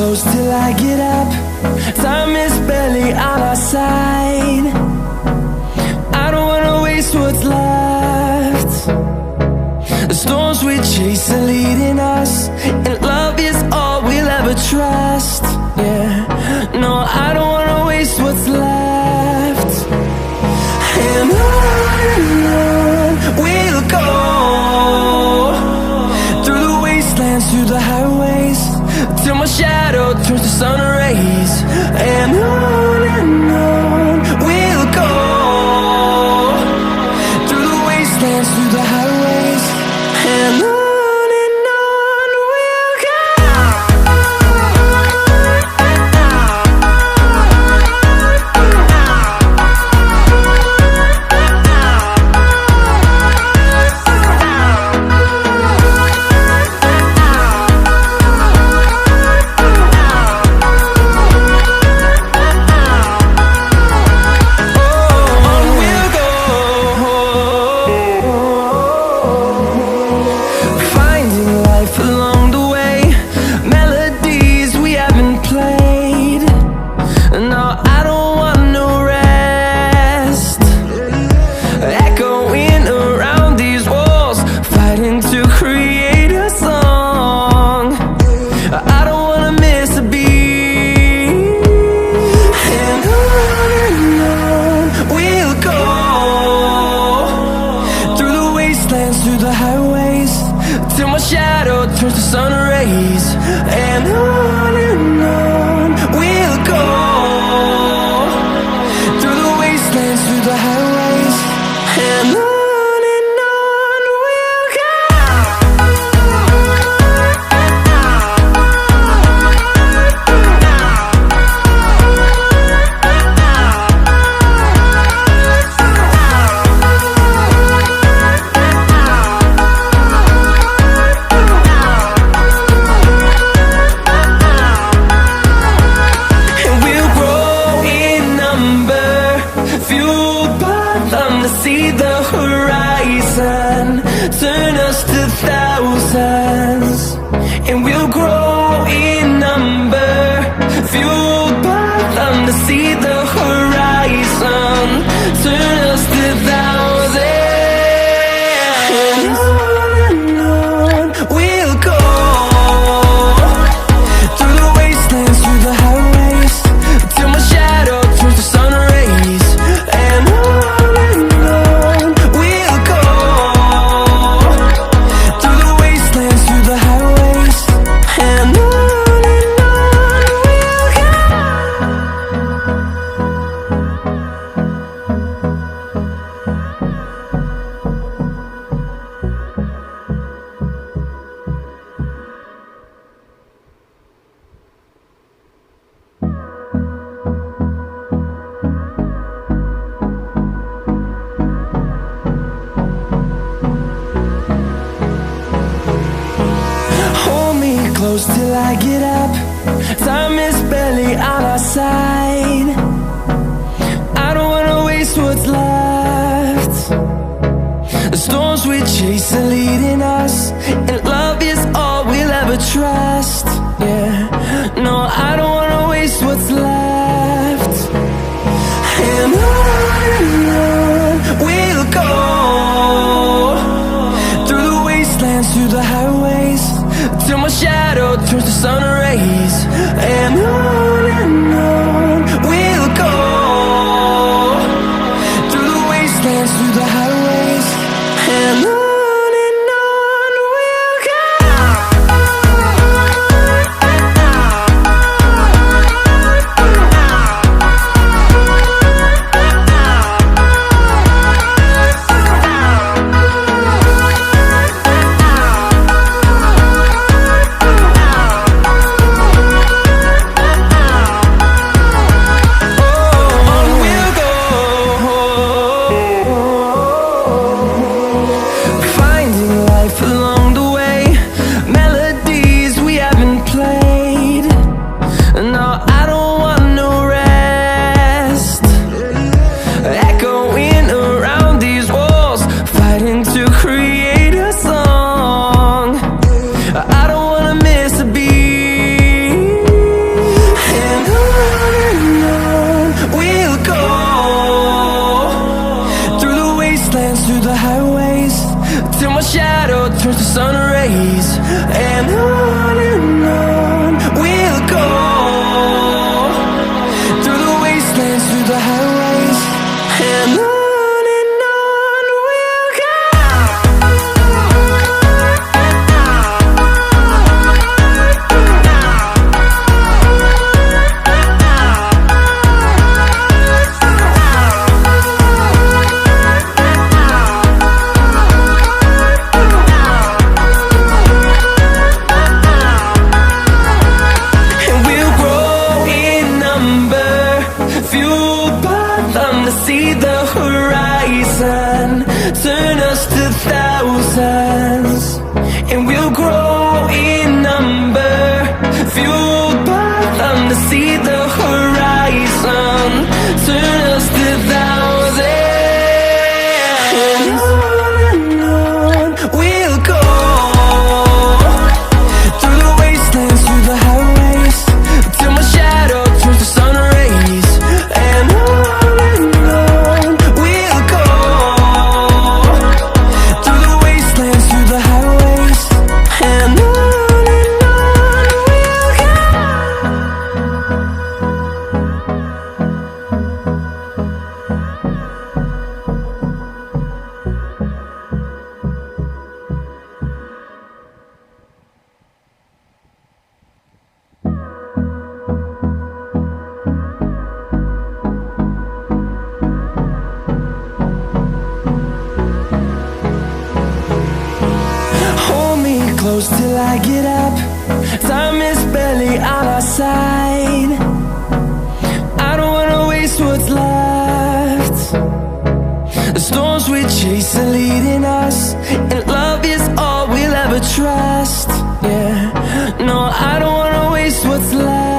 close till I get up. Time is barely on our side. I don't wanna waste what's left. The storms we chase are leading us, and love is all we'll ever trust. Yeah, no, I don't wanna waste what's left. And on we'll go, through the wastelands, through the highways, till my shadow turns to sun rays. And on we'll go, through the wastelands, through the highways, and on. Through the highways, till my shadow turns to sun rays. And on we'll go, through the wastelands, through the highways, and on. See the horizon, turn us to thousands, and we'll grow in number, fueled by them. To see the horizon, turn us to thousands, and on we'll go, through the wastelands, through the highways, till my shadow turns to sun rays. And close till I get up. Time is barely on our side. I don't wanna waste what's left. The storms we chase are leading us, and love is all we'll ever trust. Yeah, no, I don't wanna waste what's left. And on we'll go, through the wastelands, through the highways, till my shadow turns to sun rays. And on we'll go, through the wastelands, through the highways, and on. I don't wanna miss a beat. till my shadow turns to sun rays. And on we'll go, through the wastelands, through the highways, and on we'll go. See the horizon, turn us to thousands, and we'll grow in number, fueled by them to see the horizon, turn us to thousands, and on we'll go, through the wastelands, through the highways, till my shadow turns to sun rays, and on close till I get up. Time is barely on our side. I don't wanna waste what's left. The storms we chase are leading us, and love is all we'll ever trust. Yeah, no, I don't wanna waste what's left.